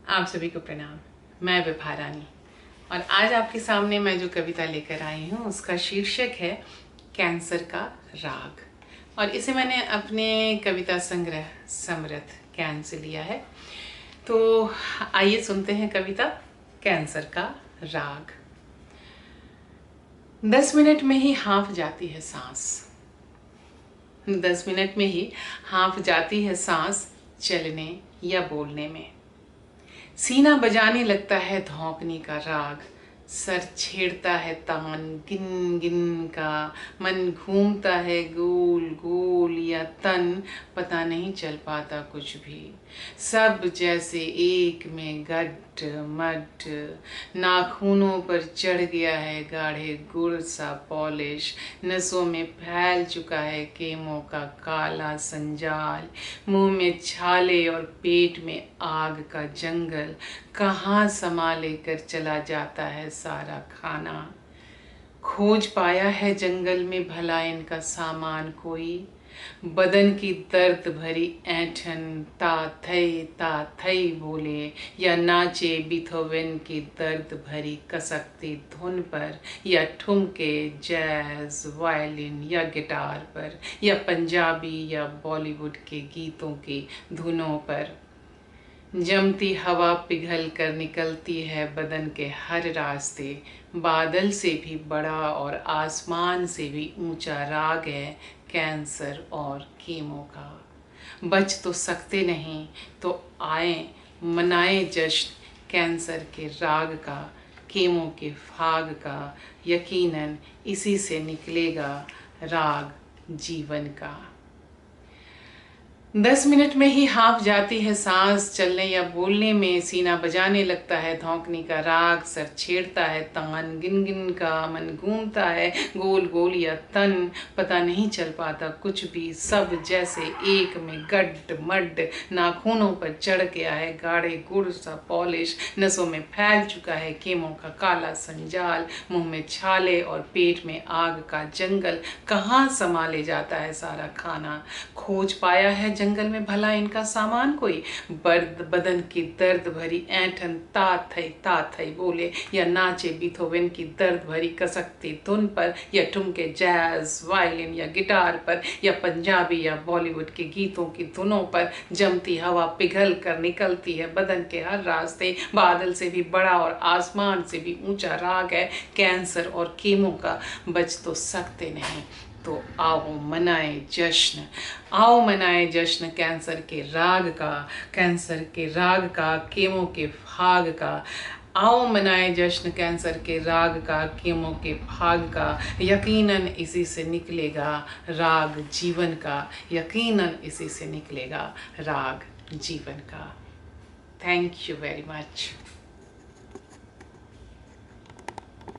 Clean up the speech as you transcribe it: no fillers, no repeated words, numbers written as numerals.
आप सभी को प्रणाम। मैं विभा रानी और आज आपके सामने मैं जो कविता लेकर आई हूँ उसका शीर्षक है कैंसर का राग। और इसे मैंने अपने कविता संग्रह समृद्ध कैन से लिया है। तो आइए सुनते हैं कविता कैंसर का राग। 10 मिनट में ही हाँफ जाती है सांस, 10 मिनट में ही हाँफ जाती है सांस, चलने या बोलने में। सीना बजाने लगता है धौंकने का राग, सर छेड़ता है तान गिन गिन का, मन घूमता है गोल गोल या तन पता नहीं चल पाता कुछ भी। सब जैसे एक में गड्ढ मड्ढ, नाखूनों पर चढ़ गया है गाढ़े गुड़ सा पॉलिश, नसों में फैल चुका है केमों का काला संजाल, मुंह में छाले और पेट में आग का जंगल, कहाँ समा लेकर चला जाता है सारा खाना। खोज पाया है जंगल में भला इनका सामान कोई, बदन की दर्द भरी ऐंठन ता थई बोले या नाचे बीथोवेन की दर्द भरी कसकती धुन पर, या ठुमके जैज वायलिन या गिटार पर, या पंजाबी या बॉलीवुड के गीतों की धुनों पर। जमती हवा पिघल कर निकलती है बदन के हर रास्ते, बादल से भी बड़ा और आसमान से भी ऊंचा राग है कैंसर और कीमो का। बच तो सकते नहीं तो आए मनाए जश्न कैंसर के राग का, कीमो के फाग का, यकीनन इसी से निकलेगा राग जीवन का। 10 मिनट में ही हाँफ जाती है सांस, चलने या बोलने में सीना बजाने लगता है धौंकने का राग, सर छेड़ता है तान गिन गिन का, मन घूमता है गोल गोल या तन पता नहीं चल पाता कुछ भी। सब जैसे एक में गड्ढ मड्ढ, नाखूनों पर चढ़ गया है गाढ़े गुड़ सा पॉलिश, नसों में फैल चुका है केमों का काला संजाल, मुंह में छाले और पेट में आग का जंगल, कहाँ संभाले जाता है सारा खाना। खोज पाया है जंगल में भला इनका सामान कोई, बदन की दर्द भरी ऐंठन ता थई बोले या नाचे बीथोवेन की दर्द भरी कसकती धुन पर, या ठुमके जैज वायलिन या गिटार पर, या पंजाबी या बॉलीवुड के गीतों की धुनों पर। जमती हवा पिघल कर निकलती है बदन के हर रास्ते, बादल से भी बड़ा और आसमान से भी ऊंचा राग है कैंसर और कीमो का। बच तो सकते नहीं तो आओ मनाए जश्न, आओ मनाए जश्न कैंसर के राग का, कैंसर के राग का, कीमो के फाग का। आओ मनाए जश्न कैंसर के राग का, कीमो के फाग का, यकीनन इसी से निकलेगा राग जीवन का, यकीनन इसी से निकलेगा राग जीवन का। Thank you very much.